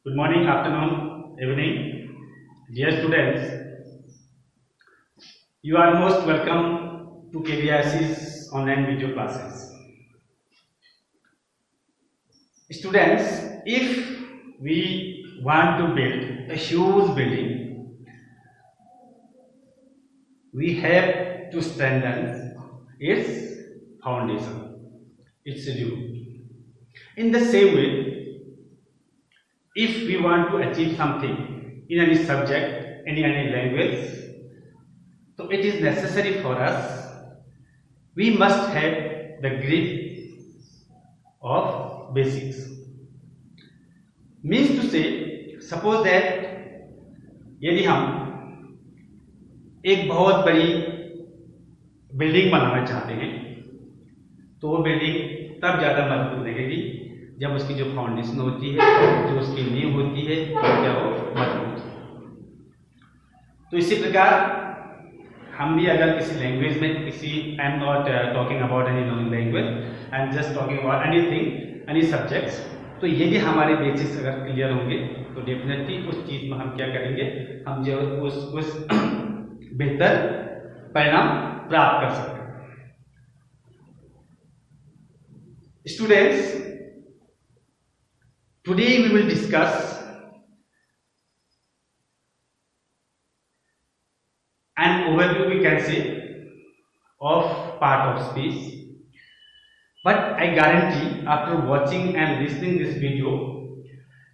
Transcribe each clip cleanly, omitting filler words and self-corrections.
Good morning, afternoon, evening. Dear students, you are most welcome to KVIC's online video classes. Students, if we want to build a huge building, we have to strengthen its foundation, its root. In the same way, if we want to achieve something in any subject, in any language, so it is necessary for us, we must have the grip of basics. Means to say, suppose that यदि हम एक बहुत बड़ी building बनाना चाहते हैं तो वो building तब ज़्यादा मजबूत लगेगी जब उसकी जो फाउंडेशन होती है, जो उसकी नींव होती है, वो क्या हो, मजबूत हो। तो इसी प्रकार हम भी अगर किसी लैंग्वेज में I am not talking about any language, I am just talking about anything, any subjects, तो यदि हमारे बेसिक्स अगर क्लियर होंगे तो डेफिनेटली उस चीज़ में हम क्या करेंगे, हम जो उस बेहतर परिणाम प्राप्त कर सकते हैं। Students, today we will discuss an overview, we can say, of part of speech, but I guarantee after watching and listening this video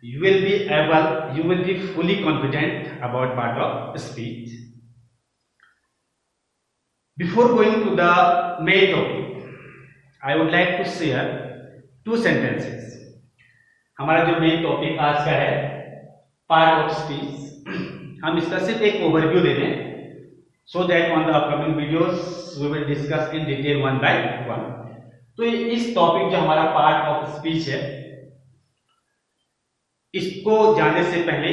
you will be fully confident about part of speech. Before going to the main topic, I would like to share two sentences. हमारा जो main topic आज का है part of speech, हम इसका सिर्फ एक overview दे दें, so that on the upcoming videos we will discuss in detail one by one. तो इस टॉपिक जो हमारा पार्ट ऑफ स्पीच है, इसको जानने से पहले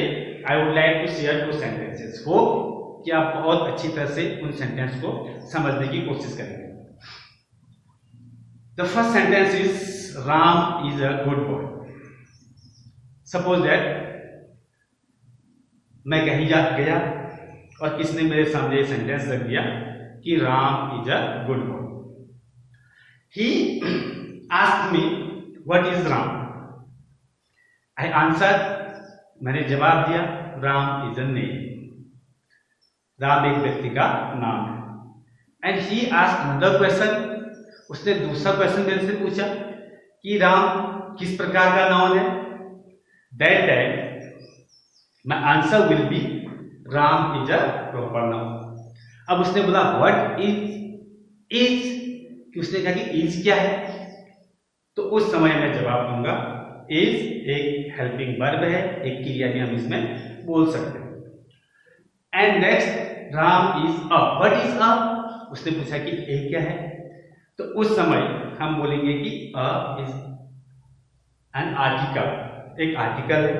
I would like to share two sentences. Hope कि आप बहुत अच्छी तरह से उन सेंटेंस को समझने की कोशिश करेंगे। The first sentence is Ram is a good boy. Suppose that मैं कहीं गया और किसने मेरे सामने ये सेंटेंस रख दिया कि Ram is a good boy. He asked me what is Ram. I answer, मैंने जवाब दिया, Ram is a name. Ram एक व्यक्ति का नाम है। And he asked another question. उसने दूसरा क्वेश्चन मेरे से पूछा कि राम किस प्रकार का नाउन है। That time my answer will be Ram is a proper noun. अब उसने बोला what is कि उसने कहा कि is क्या है, तो उस समय मैं जवाब दूंगा is एक हेल्पिंग वर्ब है, एक क्रिया भी हम इसमें बोल सकते हैं। And next Ram is a. what is a? उसने पूछा कि a क्या है, तो उस समय हम बोलेंगे कि a is an article, एक आर्टिकल है।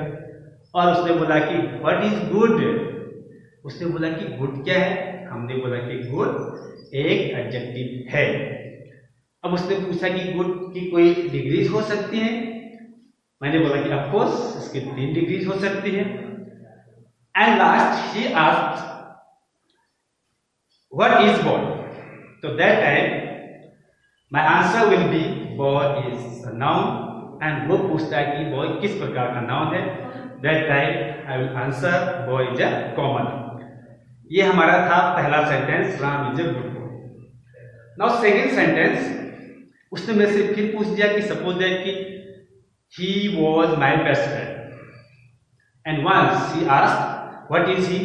और उसने बोला कि व्हाट इज गुड। उसने बोला कि गुड क्या है, हमने बोला कि गुड एक एडजेक्टिव है। अब उसने पूछा कि गुड की कोई डिग्रीज हो सकती हैं, मैंने बोला कि ऑफ कोर्स इसके 3 डिग्रीज हो सकती हैं। And last he asked what is boy. तो that time my answer will be boy is a noun. And वो पूछता है कि बॉय किस प्रकार का नाउन है। That time I will answer boy is a common. ये हमारा था पहला sentence, Ram is a good boy. Now second sentence, उसने मेरे से फिर पूछ दिया कि सपोज दैट कि he was my best friend. And once he asked what is he.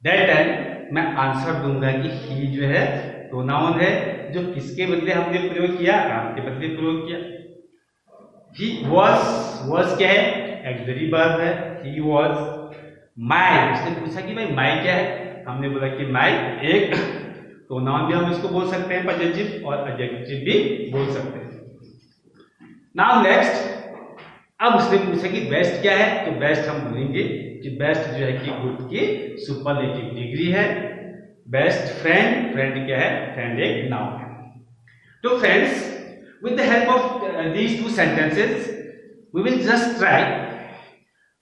That time मैं आंसर दूंगा कि ही जो है प्रोनाउन है, जो किसके बदले हमने प्रयोग किया, राम के बदले प्रयोग किया। He was क्या है, एक्सिलरी वर्ब है। He was my। उसने पूछा कि भाई my क्या है, हमने बोला कि my एक प्रोनाउन भी हम इसको बोल सकते हैं, पजेसिव, और एडजेक्टिव भी बोल सकते हैं। नाउ नेक्स्ट, अब उसने पूछा कि बेस्ट क्या है, तो बेस्ट हम बोलेंगे कि बेस्ट जो है कि गुड की सुपरलेटिव डिग्री है। बेस्ट फ्रेंड, फ्रेंड क्या है, फ्रेंड एक नाउन है। तो friends, with the help of these two sentences we will just try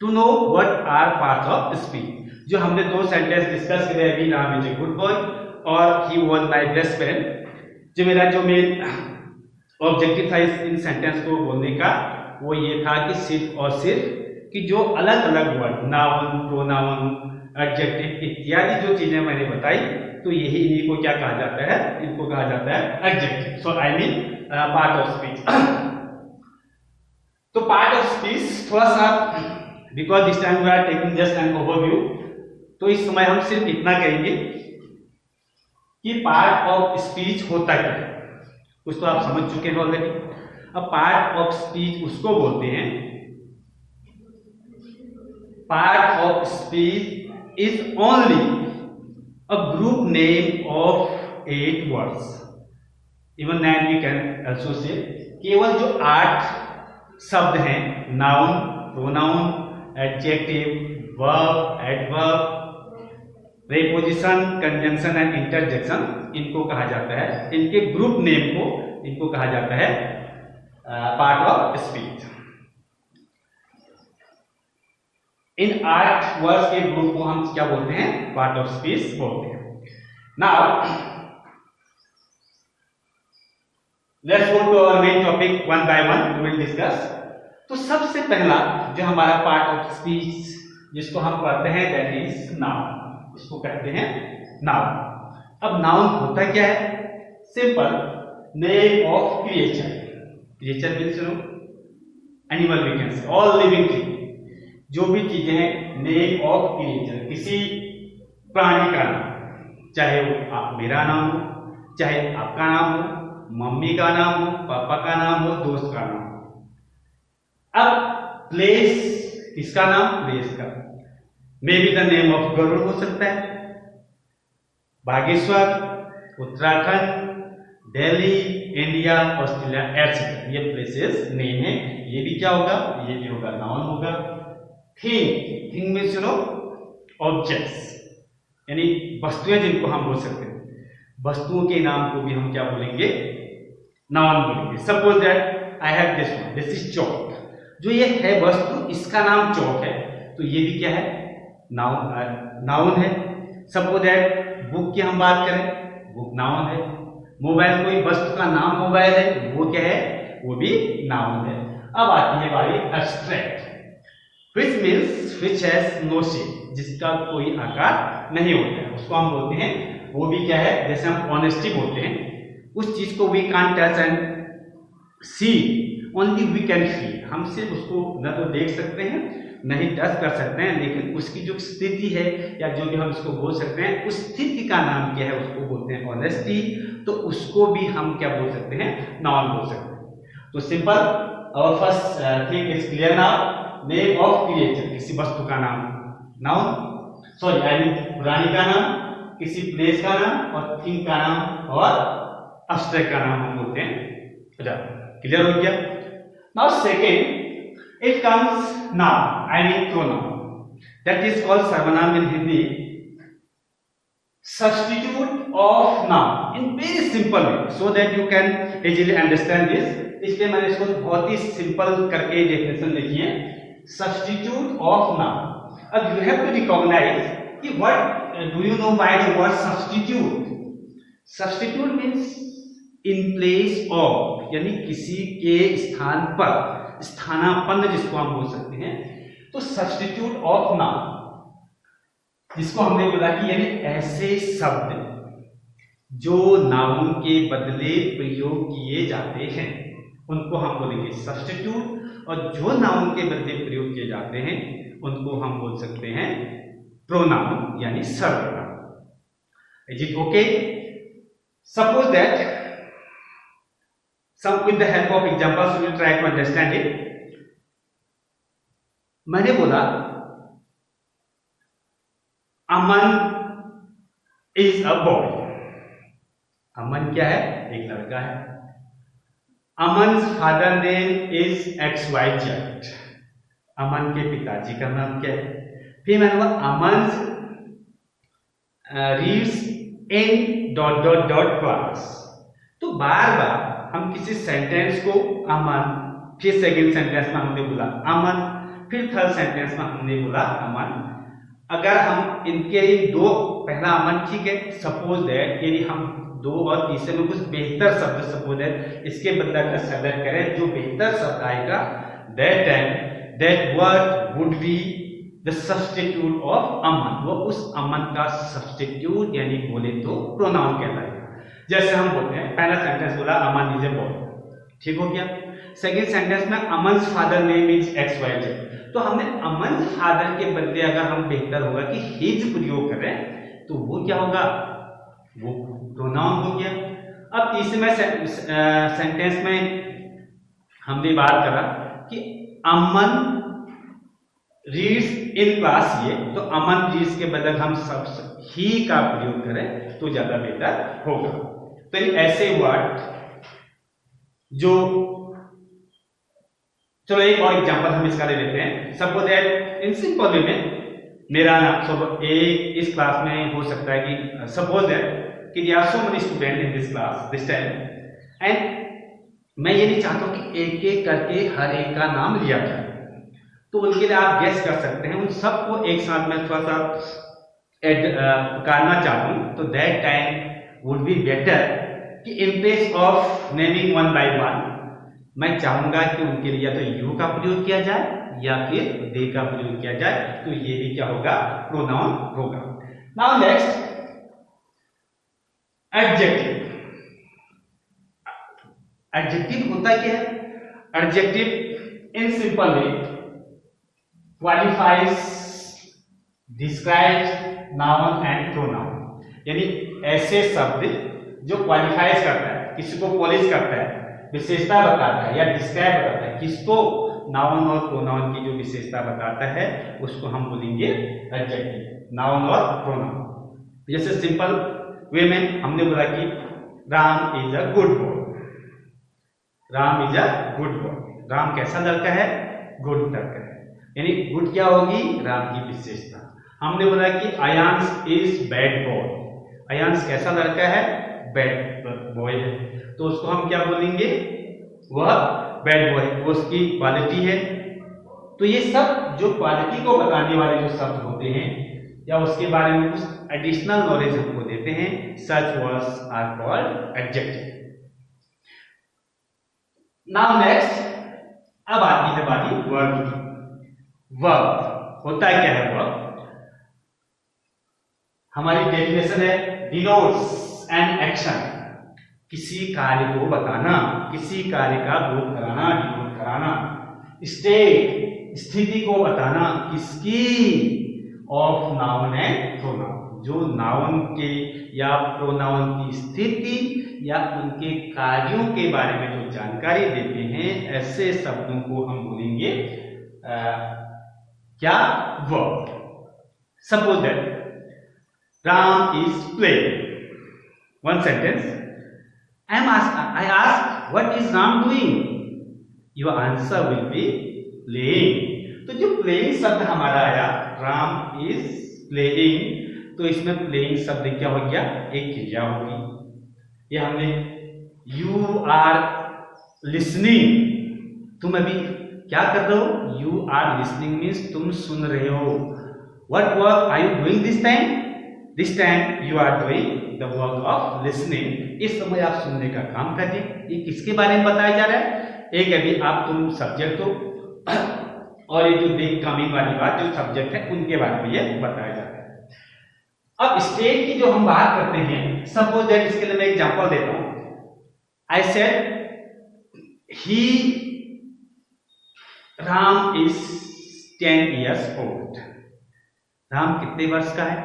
to know what are parts of speech. जो हमने दो सेंटेंस डिस्कस करे अभी, Ram is a good boy और he was my best friend, जो मेरा जो मेन ऑब्जेक्टिव था इन सेंटेंस को बोलने का वो ये था कि सिर्फ और सिर्फ कि जो अलग अलग वर्ड, नाउन, प्रोनाउन, एडजेक्टिव इत्यादि जो चीजें मैंने बताई, तो यही इन्हीं को क्या कहा जाता है, इनको कहा जाता है adjective. So I mean part of speech. तो पार्ट ऑफ स्पीच थोड़ा सा, because this time we are taking just an overview, तो इस समय हम सिर्फ इतना कहेंगे कि पार्ट ऑफ स्पीच होता क्या है। कुछ तो आप समझ चुके हैं ऑलरेडी। अब पार्ट ऑफ स्पीच उसको बोलते हैं, part of speech is only a group name of 8 words, even 9 we can also say. केवल जो 8 शब्द हैं, noun, pronoun, adjective, verb, adverb, preposition, conjunction and interjection, इनको कहा जाता है, इनके ग्रुप नेम को इनको कहा जाता है part of speech. In 8 words के ग्रुप को हम क्या बोलते हैं, पार्ट ऑफ स्पीच बोलते हैं। Now let's go to our main topic, one by one we will discuss. तो सबसे पहला जो हमारा पार्ट ऑफ स्पीच जिसको हम पढ़ते हैं दैट इज नाउन, इसको कहते हैं नाउन। अब नाउन होता क्या है, simple, name of creature. Creature means animal, we can say all living thing, जो भी चीजें हैं, नेम ऑफ क्रिएचर, किसी प्राणी का नाम, चाहे वो मेरा नाम हो, चाहे आपका नाम हो, मम्मी का नाम हो, पापा का नाम हो, दोस्त का नाम हो। अब प्लेस, किसका नाम, प्लेस का, maybe the name of Garud हो सकता है, Bageshwar, Uttarakhand, Delhi, India, Australia, etcetera, ये प्लेसेस नेम है। ये भी क्या होगा, ये भी होगा नाउन होगा। थिंग, थिंग मीन्स ऑब्जेक्ट्स, यानी वस्तुएं जिनको हम बोल सकते हैं, वस्तुओं के नाम को भी हम क्या बोलेंगे, नाउन बोलेंगे। Suppose that I have this one, this is chalk, जो ये है वस्तु, इसका नाम चौक है, तो ये भी क्या है, नाउन, नाउन है। सपोज दैट बुक की हम बात करें, बुक नाउन है। मोबाइल, कोई वस्तु का नाम मोबाइल है, वो क्या है, वो भी नाउन है। अब आती है बारी abstract, which means which has no shape, जिसका कोई आकार नहीं होता है, उसको हम बोलते हैं, वो भी क्या है, जैसे हम ऑनेस्टी बोलते हैं, उस चीज को we can't touch and see, only we can feel, हम सिर्फ उसको न तो देख सकते हैं, नहीं टच कर सकते हैं, लेकिन उसकी जो स्थिति है या जो भी हम इसको बोल सकते हैं, उस स्थिति का नाम क्या है, उसको बोलते हैं ऑनेस्टी। तो उसको भी हम क्या बोल सकते हैं, नाउन बोल सकते हैं। तो simple, our first thing is clear now, name of creature, किसी वस्तु का नाम, नाउन, सॉरी आई मीन प्राणी का नाम, किसी प्लेस का नाम, और थिंग का नाम, और एब्स्ट्रैक्ट का नाम हम बोलते हैं। क्लियर हो गया। Now second, it comes noun, I mean pronoun, that is called सर्वनाम इन Hindi, substitute of noun in very simple way so that you can easily understand this। इसलिए मैंने इसको बहुत ही सिंपल करके डेफिनेशन लिखी है, सब्स्टिट्यूट ऑफ नाउन। अब यू हैव टू रिकॉग्नाइज कि what do you know by the word substitute. Substitute means in place of, यानी किसी के स्थान पर, स्थानापन्न जिसको हम बोल सकते हैं। तो सब्स्टिट्यूट ऑफ नाउन, जिसको हमने बोला कि यानी ऐसे शब्द जो नाउन के बदले प्रयोग किए जाते हैं, उनको हम बोलेंगे सब्स्टिट्यूट, और जो नाउन के बदले प्रयोग किए जाते हैं उनको हम बोल सकते हैं प्रोनाउन, यानी सर्वनाम। Is it okay? Suppose that some with the help of examples we will try to understand it। मैंने बोला अमन इज अ बॉय। अमन क्या है? एक लड़का है। Aman father name is XYZ। Aman के पिताजी का नाम क्या है? फिर मैंने बोला Aman reads in dot dot dot class. तो बार बार हम किसी सेंटेंस को अमन, फिर सेकेंड सेंटेंस में हमने बोला अमन, फिर थर्ड सेंटेंस में हमने बोला अमन। अगर हम इनके दो, पहला अमन ठीक है, सपोज दैट यदि हम दो और तीसरे में कुछ बेहतर शब्द सपोज दैट इसके बदले अगर सेलेक्ट करें जो बेहतर शब्द आएगा, that time that word would be the substitute of Aman, वो उस अमन का सब्स्टिट्यूट यानी बोले तो प्रोनाउन कहलाएगा। जैसे हम बोलते हैं, पहला सेंटेंस बोला अमन इज ए बॉय, ठीक हो गया। सेकेंड सेंटेंस में Aman father name is X Y Z, तो हमने अमन फादर के बदले अगर हम बेहतर होगा कि हिज प्रयोग करें तो वो क्या होगा, वो प्रोनाउन हो गया। अब तीसरे सेंटेंस में हमने बात करा कि अमन रीड्स इन क्लास, ये तो अमन रीड्स के बदले हम सब ही का प्रयोग करें तो ज्यादा बेहतर होगा। तो ऐसे वर्ड जो, चलो एक और एग्जांपल हम इसका ले लेते हैं। Suppose that in simple way में मेरा नाम एक इस क्लास में हो सकता है कि सपोज दैट कि there are so many student in this class this time and मैं ये नहीं चाहता हूं कि एक एक करके हर एक का नाम लिया जाए, तो उनके लिए आप गेस कर सकते हैं उन सबको एक साथ में थोड़ा सा पुकारना चाहूं, तो that time would be better कि in place of naming one by one मैं चाहूंगा कि उनके लिए या तो यू का प्रयोग किया जाए या फिर दे का प्रयोग किया जाए, तो ये भी क्या होगा, प्रोनाउन होगा। Now next adjective. एडजेक्टिव होता क्या है? Adjective in simple way qualifies, describes noun and pronoun, यानी ऐसे शब्द जो क्वालिफाइज करता है, किसी को पॉलिश करता है, विशेषता बताता है या डिस्क्राइब बताता है, किसको, नाउन और प्रोनाउन की जो विशेषता बताता है उसको हम बोलेंगे एडजेक्टिव, नाउन और प्रोनाउन। जैसे सिंपल वे में हमने बोला कि Ram is a good boy, Ram is a good boy, Ram कैसा लड़का है, गुड लड़का है, यानी गुड क्या होगी, राम की विशेषता। हमने बोला कि Ayansh is bad boy, Ayansh कैसा लड़का है, बैड बॉय है, तो उसको हम क्या बोलेंगे, वह बैड बॉय, वो उसकी क्वालिटी है। तो ये सब जो क्वालिटी को बताने वाले जो शब्द होते हैं या उसके बारे में कुछ एडिशनल नॉलेज हमको देते हैं, such words are called adjective. Now next, अब आती है बारी वर्ब की। वर्ब होता क्या है, वर्ब हमारी डेफिनेशन है डिनोट्स एन एक्शन, किसी कार्य को बताना, किसी कार्य का बोध कराना, डिनोट कराना। स्टेट स्थिति को बताना, किसकी, ऑफ नाउन एंड प्रोनाउन, जो नाउन के या प्रोनाउन की स्थिति या उनके कार्यों के बारे में जो जानकारी देते हैं, ऐसे शब्दों को हम बोलेंगे क्या, verb. Suppose that Ram is playing, one sentence, I ask what is Ram doing? Your answer will be playing. तो जो playing शब्द हमारा आया, राम is playing, तो इसमें playing शब्द क्या हो गया, एक क्रिया होगी। ये हमने you are listening, तुम अभी क्या कर रहे हो, you are listening means तुम सुन रहे हो। What work are you doing this time? This time you are doing the work of listening. इस समय आप सुनने का काम करिए। ये किसके बारे में बताया जा रहा है, एक अभी आप तुम सब्जेक्ट हो और ये जो देख कमिंग वाली बात जो सब्जेक्ट है उनके बारे में ये बताया जा रहा है। अब स्टेट की जो हम बात करते हैं, सपोज दैट, इसके लिए मैं एग्जांपल देता हूं। I said he Ram is 10 years old, Ram कितने वर्ष का है,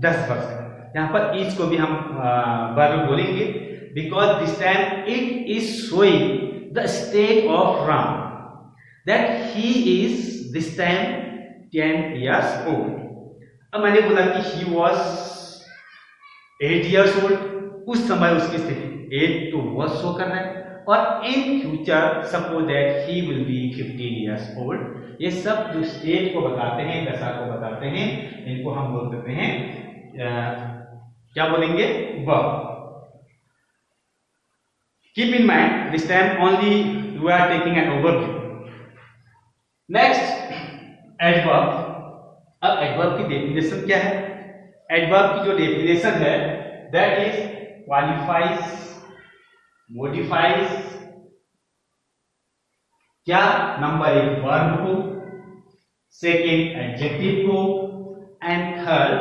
10 वर्ष का। यहाँ पर ईच को भी हम वर्ब बोलेंगे, because this time it is showing the state of Ram that he is this time 10 years old। अब मैंने बोला कि ही वॉज 8 years old, उस समय उसकी स्थिति 8 to was शो कर रहा है, और in future suppose that he will be 15 years old। ये सब जो स्टेट को बताते हैं, दशा को बताते हैं, इनको हम बोल सकते हैं क्या बोलेंगे, verb. Keep in mind this time only we are taking an overview. Next adverb. अब एडवर्ब की डेफिनेशन क्या है? एडवर्ब की जो डेफिनेशन है दैट इज क्वालिफाइज, मॉडिफाइज, क्या? नंबर 1 वर्ब को, सेकेंड एडजेक्टिव को, एंड थर्ड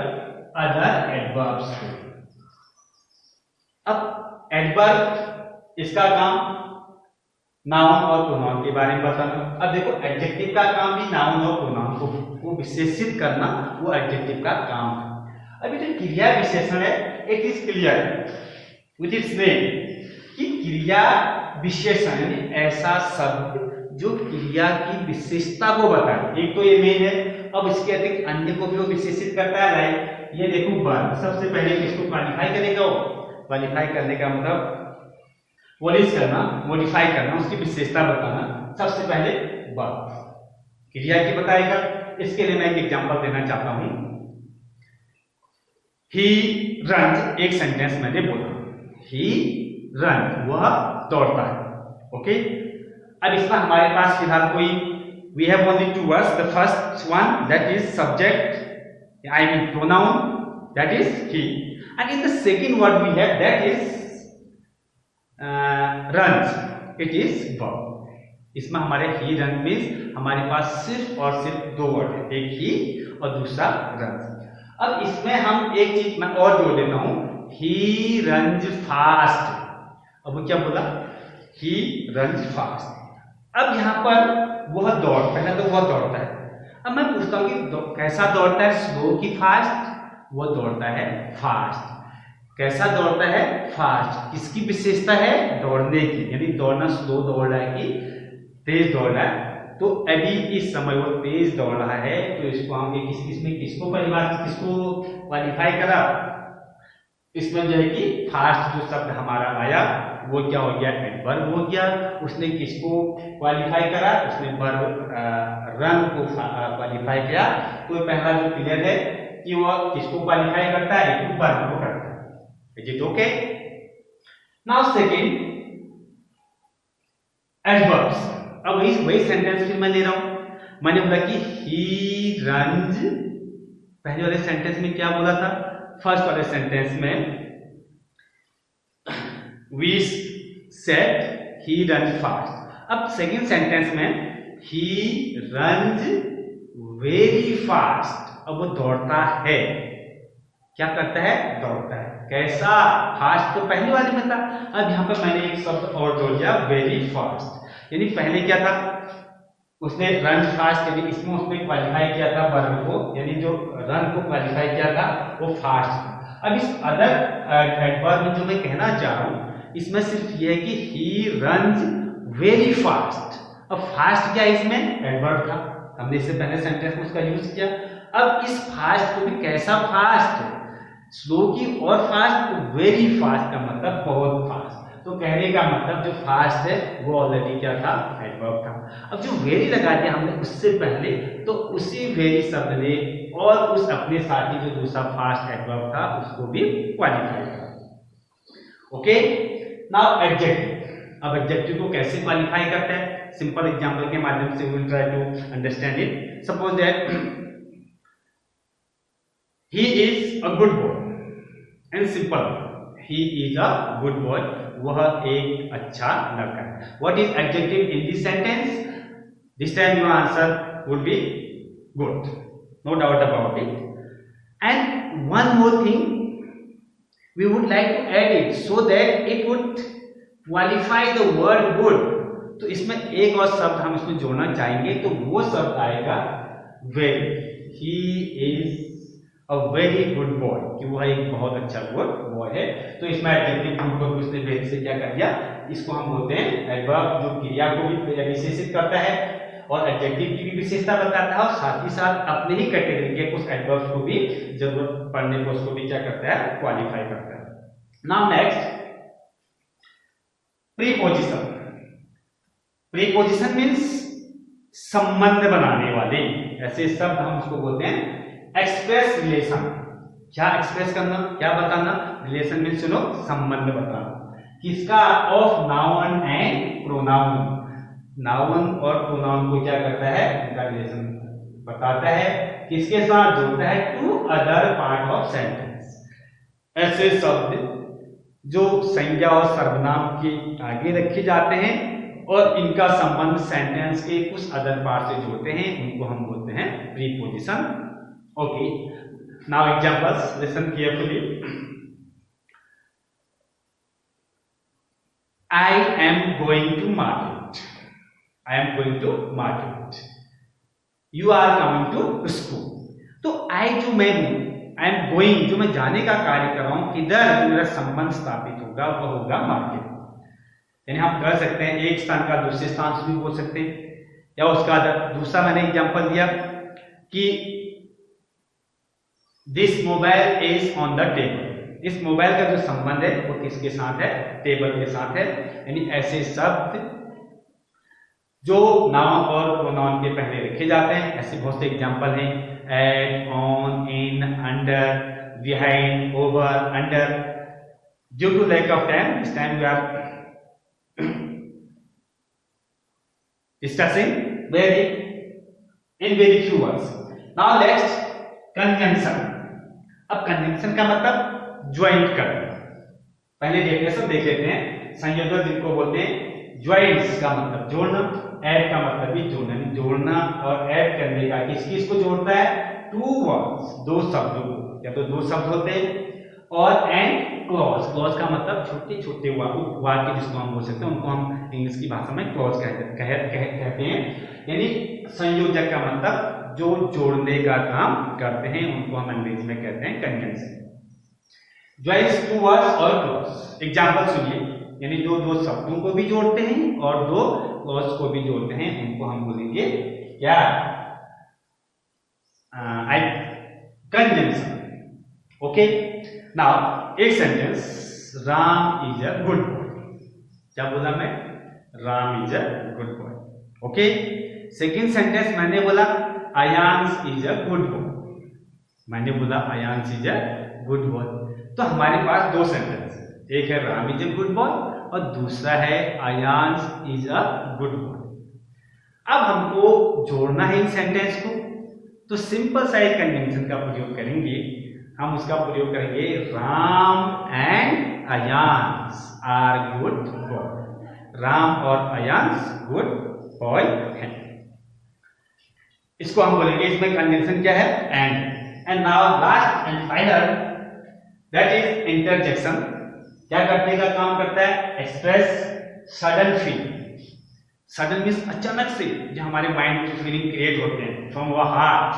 अदर एडवर्ब्स को। अब एडवर्ब इसका काम नाउन और प्रोनाउन के बारे में बताना। अब देखो एडजेक्टिव का काम भी नाउन और प्रोनाउन को विशेषित करना, वो एडजेक्टिव का काम है। अभी जो क्रिया विशेषण है it is clear with its name कि क्रिया विशेषण यानी ऐसा शब्द जो क्रिया की विशेषता को बताए। एक तो ये मेन है, अब इसके अतिरिक्त अन्य को भी वो विशेषित करता है। लाइक ये देखो वर्ब, सबसे पहले किसको क्वालिफाई करेगा? क्वालिफाई करने का मतलब पॉलिश करना, मॉडिफाई करना, उसकी विशेषता बताना। सबसे पहले वर्ब क्रिया की बताएगा। इसके लिए मैं एक एग्जांपल देना चाहता हूं। ही रन्स, एक सेंटेंस मैंने बोला, ही रन, वह दौड़ता है। ओके, अब इसमें हमारे पास फिलहाल कोई we have only two words. The first one that is subject, I mean pronoun, that is he, and in the second word we have that is runs, it is verb। इसमें हमारे ही run means हमारे पास सिर्फ और सिर्फ दो word है, एक ही और दूसरा runs। अब इसमें हम एक चीज मैं और जोड़ देता हूं, he runs fast। अब वो क्या बोला? he runs fast। अब यहां पर वह दौड़, पहले तो वह दौड़ता है। अब मैं पूछता हूं कि कैसा दौड़ता है, स्लो की फास्ट? वो दौड़ता है फास्ट। कैसा दौड़ता है? फास्ट। किसकी विशेषता है? दौड़ने की, यानी दौड़ना स्लो दौड़ रहा है कि तेज दौड़ रहा है। तो अभी इस समय वो तेज दौड़ रहा है, तो इसको हम किसको परिभाषित, किसको क्वालिफाई करा? इसमें जो है कि फास्ट जो शब्द हमारा आया वो क्या हो गया? एडवर्ब हो गया। उसने किसको क्वालिफाई करा? उसने वर्ब रन को क्वालिफाई किया। तो पहला जो क्लियर है कि वो किसको क्वालिफाई करता है? वर्ब को करता है। Is it okay? Now second adverbs। अब वही सेंटेंस फिर मैं ले रहा हूं। मैंने बोला कि he runs, पहले वाले सेंटेंस में क्या बोला था? फर्स्ट वाले सेंटेंस में we said he runs fast। अब सेकेंड सेंटेंस में he runs very fast। अब वो दौड़ता है, क्या करता है? दौड़ता है। कैसा? फास्ट तो पहले वाले में था। अब यहाँ पर मैंने एक शब्द और जोड़ दिया, वेरी फास्ट। यानी पहले क्या था? उसने रन फास्ट, यानी इसमें उसने क्वालिफाई किया था वर्ब को, यानी जो रन को क्वालिफाई किया था वो फास्ट था। अब इस अदर एडवर्ब में जो मैं कहना चाह रहा हूँ, इसमें सिर्फ ये है कि ही रन्स वेरी फास्ट। अब फास्ट क्या इसमें? एडवर्ब था, हमने इससे पहले सेंटेंस में उसका यूज किया। अब इस फास्ट को भी कैसा फास्ट? स्लो की और फास्ट, तो वेरी फास्ट का मतलब बहुत फास्ट। तो कहने का मतलब जो फास्ट है वो ऑलरेडी क्या था? एडवर्ब था। अब जो वेरी लगा दिया हमने उससे पहले, तो उसी वेरी शब्द ने और उस अपने साथ ही जो दूसरा फास्ट एडवर्ब था उसको भी क्वालिफाई किया। Okay, now adjective. अब एडजेक्टिव को कैसे क्वालिफाई करते हैं? सिंपल एग्जांपल के माध्यम से we will try to understand it. Suppose that he is a good boy, and simple, he is a good boy, वह एक अच्छा लड़का है। What is adjective in this sentence? This time your answer would be good, no doubt about it. And one more thing we would like to add it so that it would qualify the word good। तो इसमें एक और शब्द हम इसमें जोड़ना चाहेंगे, तो वो शब्द आएगा very। he is a very good boy, कि वह एक बहुत अच्छा गुड बॉय है। तो इसमें एडजेक्टिव गुड को उसने वेरी से क्या कर दिया? इसको हम बोलते हैं एडवर्ब, जो क्रिया को भी विशेषित करता है और एडजेक्टिव की भी विशेषता बताता है, और साथ ही साथ अपने ही कैटेगरी के कुछ एडवर्ब्स को भी जरूरत पड़ने पर उसको भी क्या करता है? क्वालिफाई करता है। Now next, preposition. Preposition means संबंध बनाने वाले, ऐसे शब्द हम उसको बोलते हैं एक्सप्रेस रिलेशन। क्या एक्सप्रेस करना, क्या बताना? रिलेशन मीन्स सुनो, संबंध बताना। किसका? Of noun and pronoun. Noun और प्रोनाउन को क्या करता है? उनका रिलेशन। बताता है, किसके साथ जोड़ता है, to other part of sentence. ऐसे शब्द जो संज्ञा और सर्वनाम के आगे रखे जाते हैं और इनका संबंध सेंटेंस के कुछ अदर पार्ट से जोड़ते हैं, उनको हम बोलते हैं preposition. Okay, now examples, listen carefully. I am going to market. I am going to market. You are coming to school. तो I जो मैं हूं, I am going, जो मैं जाने का कार्य कर रहा हूं, किधर मेरा संबंध स्थापित होगा, वह होगा मार्केट। यानी हम कह सकते हैं एक स्थान का दूसरे स्थान से भी बोल सकते हैं, या उसका दूसरा मैंने एग्जांपल दिया कि this mobile is on the table. इस मोबाइल का जो संबंध है वो किसके साथ है, टेबल के साथ है। यानी ऐसे शब्द जो नाउन और प्रोनाउन के पहले रखे जाते हैं, ऐसे बहुत से एग्जांपल हैं, at, on, in, under, behind, over, under. Due to lack of time, this time we are discussing very few words. Now let's conjunction. अब conjunction का मतलब ज्वाइंट करना। पहले डेफिनेशन देख लेते हैं। संयोजक जिनको बोलते हैं, ज्वाइंट्स का मतलब जोड़ना, ऐड का मतलब भी जोड़ना, जोड़ना और ऐड करने का किस किस को जोड़ता है, टू वर्ड्स, दो शब्दों को, या तो दो शब्द होते हैं, और एंड क्लॉज। क्लॉज का मतलब छोटे छोटे वाक्य जिसको हम बोल सकते हैं, उनको हम इंग्लिश की भाषा में क्लॉज कहते हैं। यानी संयोजक का मतलब जो जोड़ने का काम करते हैं, उनको हम अंग्रेजी में कहते हैं कंजंक्शन। ज्वाइंट्स टू वर्ड्स और क्लॉज। एग्जांपल सुनिए, यानी जो दो शब्दों को भी जोड़ते हैं और दो क्लॉज को भी जोड़ते हैं, उनको हम बोलेंगे क्या, कंजंक्शन। ओके, नाउ एक sentence, Ram is a good boy. क्या बोला मैं, Ram is a good boy. Okay, second sentence मैंने बोला Ayansh is a good boy. मैंने बोला Ayansh is a good boy. तो हमारे पास दो सेंटेंस है, एक है Ram is a good boy और दूसरा है Ayansh is a good boy. अब हमको जोड़ना है इन सेंटेंस को, तो सिंपल सा एक कंजंक्शन का प्रयोग करेंगे। हम उसका प्रयोग करेंगे, Ram and Ayansh are good boy. Ram और अयांश गुड बॉय हैं। इसको हम बोलेंगे, इसमें कंजंक्शन क्या है, and now last and final, that is interjection. क्या करने का काम करता है, express sudden feeling. Sudden means अचानक से जो हमारे माइंड में फीलिंग क्रिएट होते हैं from our heart.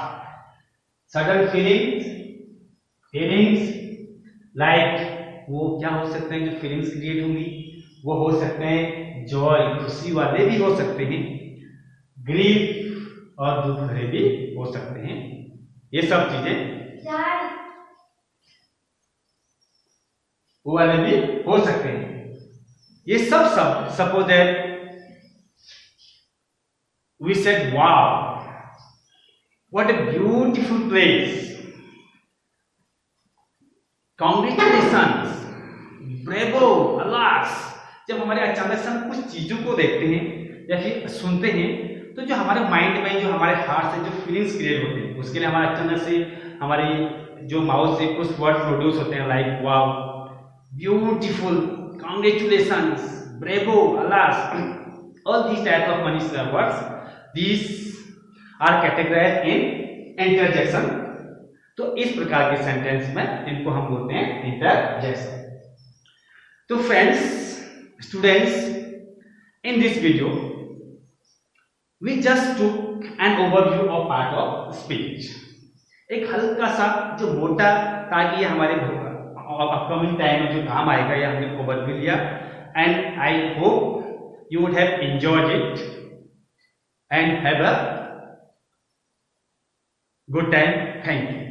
Sudden feelings like वो क्या हो सकते हैं, जो फीलिंग्स क्रिएट होंगी वो हो सकते हैं जॉय, खुशी वाले भी हो सकते हैं, ग्रीफ और दुख भरे भी हो सकते हैं। ये सब चीजें वो वाले भी हो सकते हैं। ये सब suppose that we said wow what a beautiful place, congratulations, bravo, alas. जब हमारे अचानक से हम कुछ चीजों को देखते हैं या फिर सुनते हैं, तो जो हमारे माइंड में, जो हमारे हार्ट से जो फीलिंग्स क्रिएट होते हैं, उसके लिए हमारे अचानक से हमारी जो माउथ से कुछ वर्ड प्रोड्यूस होते हैं, like wow, beautiful, congratulations, bravo, alas, all these type of many words, these are categorised in interjection. तो इस प्रकार के सेंटेंस में इनको हम बोलते हैं इंटरजेक्शन। तो friends, students, in this video we just took an overview of part of speech. एक हल्का सा जो मोटा, ताकि ये हमारे अपकमिंग टाइम में जो काम आएगा, ये हमने ओवरव्यू लिया। And I hope you would have enjoyed it and have a good time. Thank you.